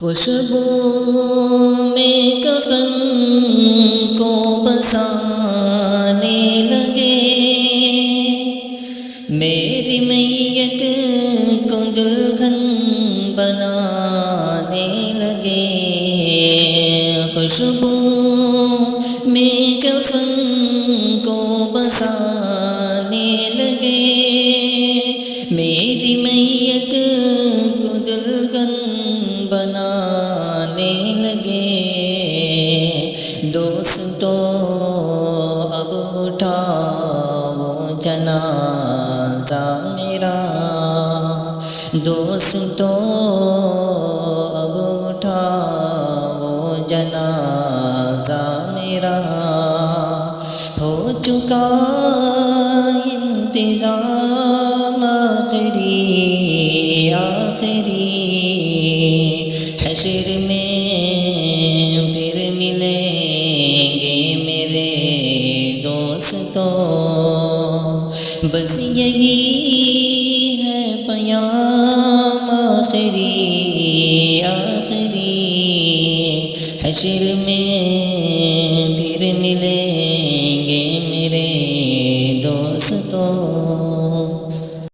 خوشبو میں کفن کو بسانے لگے، میری میت کو دلہن بنانے لگے۔ خوشبو میں کفن کو بسانے لگے، میری میت کو دلہن بنانے لگے۔ دوستو اب اٹھاؤ جنازہ میرا، دوستو اب اٹھاؤ جنازہ میرا، ہو چکا انتظام آخری حشر میں پھر ملیں گے میرے دوستو، بس یہی ہے پیام آخری